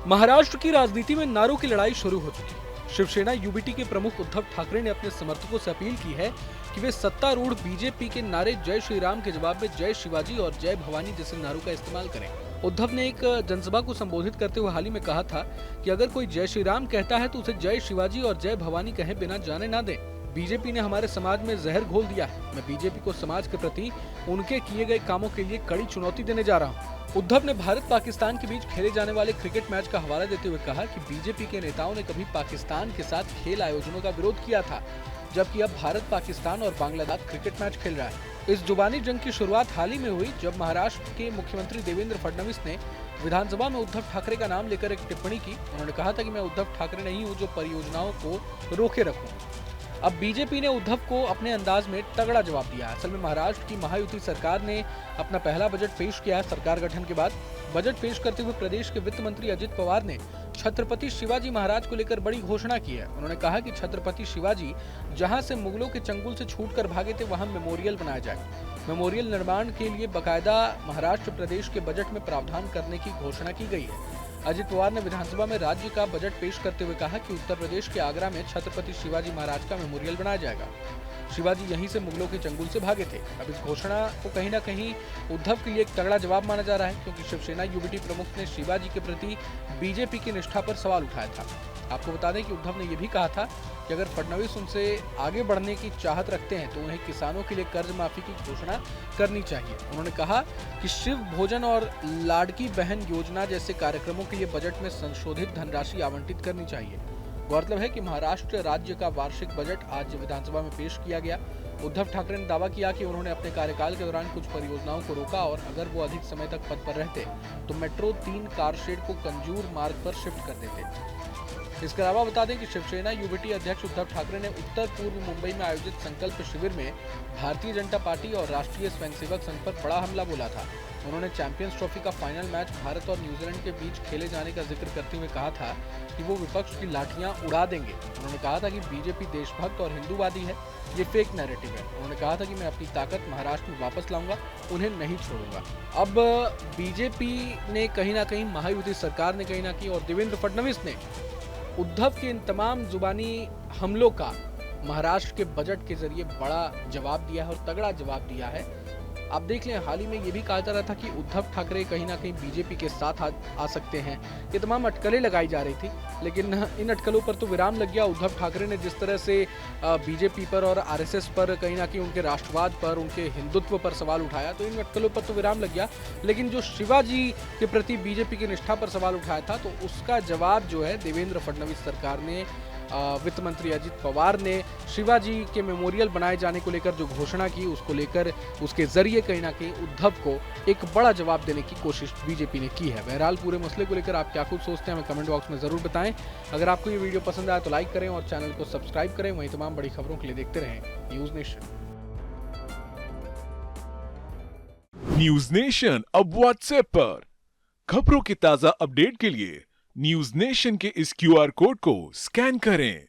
महाराष्ट्र की राजनीति में नारों की लड़ाई शुरू हो चुकी है। शिवसेना यूबीटी के प्रमुख उद्धव ठाकरे ने अपने समर्थकों से अपील की है कि वे सत्तारूढ़ बीजेपी के नारे जय श्री राम के जवाब में जय शिवाजी और जय भवानी जैसे नारों का इस्तेमाल करें। उद्धव ने एक जनसभा को संबोधित करते हुए हाल ही में कहा था कि अगर कोई जय श्री राम कहता है तो उसे जय शिवाजी और जय भवानी कहे बिना जाने ना दे। बीजेपी ने हमारे समाज में जहर घोल दिया है। मैं बीजेपी को समाज के प्रति उनके किए गए कामों के लिए कड़ी चुनौती देने जा रहा हूँ। उद्धव ने भारत पाकिस्तान के बीच खेले जाने वाले क्रिकेट मैच का हवाला देते हुए कहा कि बीजेपी के नेताओं ने कभी पाकिस्तान के साथ खेल आयोजनों का विरोध किया था, जबकि अब भारत पाकिस्तान और बांग्लादेश क्रिकेट मैच खेल रहा है। इस जुबानी जंग की शुरुआत हाल ही में हुई जब महाराष्ट्र के मुख्यमंत्री देवेंद्र फडणवीस ने विधानसभा में उद्धव ठाकरे का नाम लेकर एक टिप्पणी की। उन्होंने कहा था कि मैं उद्धव ठाकरे नहीं हूँ जो परियोजनाओं को रोके रखूं। अब बीजेपी ने उद्धव को अपने अंदाज में तगड़ा जवाब दिया। असल में महाराष्ट्र की महायुति सरकार ने अपना पहला बजट पेश किया है। सरकार गठन के बाद बजट पेश करते हुए प्रदेश के वित्त मंत्री अजित पवार ने छत्रपति शिवाजी महाराज को लेकर बड़ी घोषणा की है। उन्होंने कहा कि छत्रपति शिवाजी जहां से मुगलों के चंगुल से छूटकर भागे थे वहां मेमोरियल बनाया जाए। मेमोरियल निर्माण के लिए बकायदा महाराष्ट्र प्रदेश के बजट में प्रावधान करने की घोषणा की गई है। अजित पवार ने विधानसभा में राज्य का बजट पेश करते हुए कहा कि उत्तर प्रदेश के आगरा में छत्रपति शिवाजी महाराज का मेमोरियल बनाया जाएगा। शिवाजी यहीं से मुगलों के चंगुल से भागे थे। अब इस घोषणा को कहीं ना कहीं उद्धव के लिए एक तगड़ा जवाब माना जा रहा है, क्योंकि शिवसेना यूबीटी प्रमुख ने शिवाजी के प्रति बीजेपी की निष्ठा पर सवाल उठाया था। आपको बता दें कि उद्धव ने यह भी कहा था कि अगर फडणवीस उनसे आगे बढ़ने की चाहत रखते हैं तो उन्हें किसानों के लिए कर्ज माफी की घोषणा करनी चाहिए। उन्होंने कहा कि शिव भोजन और लाडकी बहन योजना जैसे कार्यक्रमों के लिए बजट में संशोधित धनराशि आवंटित करनी चाहिए। गौरतलब है कि महाराष्ट्र राज्य का वार्षिक बजट आज विधानसभा में पेश किया गया। उद्धव ठाकरे ने दावा किया कि उन्होंने अपने कार्यकाल के दौरान कुछ परियोजनाओं को रोका और अगर वो अधिक समय तक पद पर रहते तो मेट्रो 3 कारशेड को कंजूर मार्ग पर शिफ्ट कर देते। इसके अलावा बता दें कि शिवसेना यूबीटी अध्यक्ष उद्धव ठाकरे ने उत्तर पूर्व मुंबई में आयोजित संकल्प शिविर में भारतीय जनता पार्टी और राष्ट्रीय स्वयंसेवक संघ पर बड़ा हमला बोला था। उन्होंने चैंपियंस ट्रॉफी का फाइनल मैच भारत और न्यूजीलैंड के बीच खेले जाने का जिक्र करते हुए कहा था कि वो विपक्ष की लाठियां उड़ा देंगे। उन्होंने कहा था कि बीजेपी देशभक्त और हिंदूवादी है, ये फेक नैरेटिव है। उन्होंने कहा था कि मैं अपनी ताकत महाराष्ट्र में वापस लाऊंगा, उन्हें नहीं छोड़ूंगा। अब बीजेपी ने कहीं ना कहीं, महायुति सरकार ने कहीं ना कहीं और देवेंद्र फडणवीस ने उद्धव के इन तमाम जुबानी हमलों का महाराष्ट्र के बजट के जरिए बड़ा जवाब दिया है और तगड़ा जवाब दिया है। आप देख लें, हाल ही में ये भी कहा जा रहा था कि उद्धव ठाकरे कहीं ना कहीं बीजेपी के साथ आ सकते हैं। ये तमाम अटकलें लगाई जा रही थी, लेकिन इन अटकलों पर तो विराम लग गया। उद्धव ठाकरे ने जिस तरह से बीजेपी पर और आरएसएस पर, कहीं ना कहीं उनके राष्ट्रवाद पर, उनके हिंदुत्व पर सवाल उठाया, तो इन अटकलों पर तो विराम लग गया। लेकिन जो शिवाजी के प्रति बीजेपी की निष्ठा पर सवाल उठाया था, तो उसका जवाब जो है देवेंद्र फडणवीस सरकार ने, वित्त मंत्री अजित पवार ने शिवाजी के मेमोरियल बनाए जाने को लेकर जो घोषणा की, उसको लेकर उसके जरिए कहीं ना कहीं उद्धव को एक बड़ा जवाब देने की कोशिश बीजेपी ने की है। बहरहाल पूरे मसले को लेकर आप क्या कुछ सोचते हैं हमें कमेंट बॉक्स में जरूर बताएं। अगर आपको ये वीडियो पसंद आया तो लाइक करें और चैनल को सब्सक्राइब करें। वहीं तमाम बड़ी खबरों के लिए देखते रहें न्यूज नेशन। न्यूज नेशन अब व्हाट्सएप पर खबरों की ताजा अपडेट के लिए न्यूज नेशन के इस QR कोड को स्कैन करें।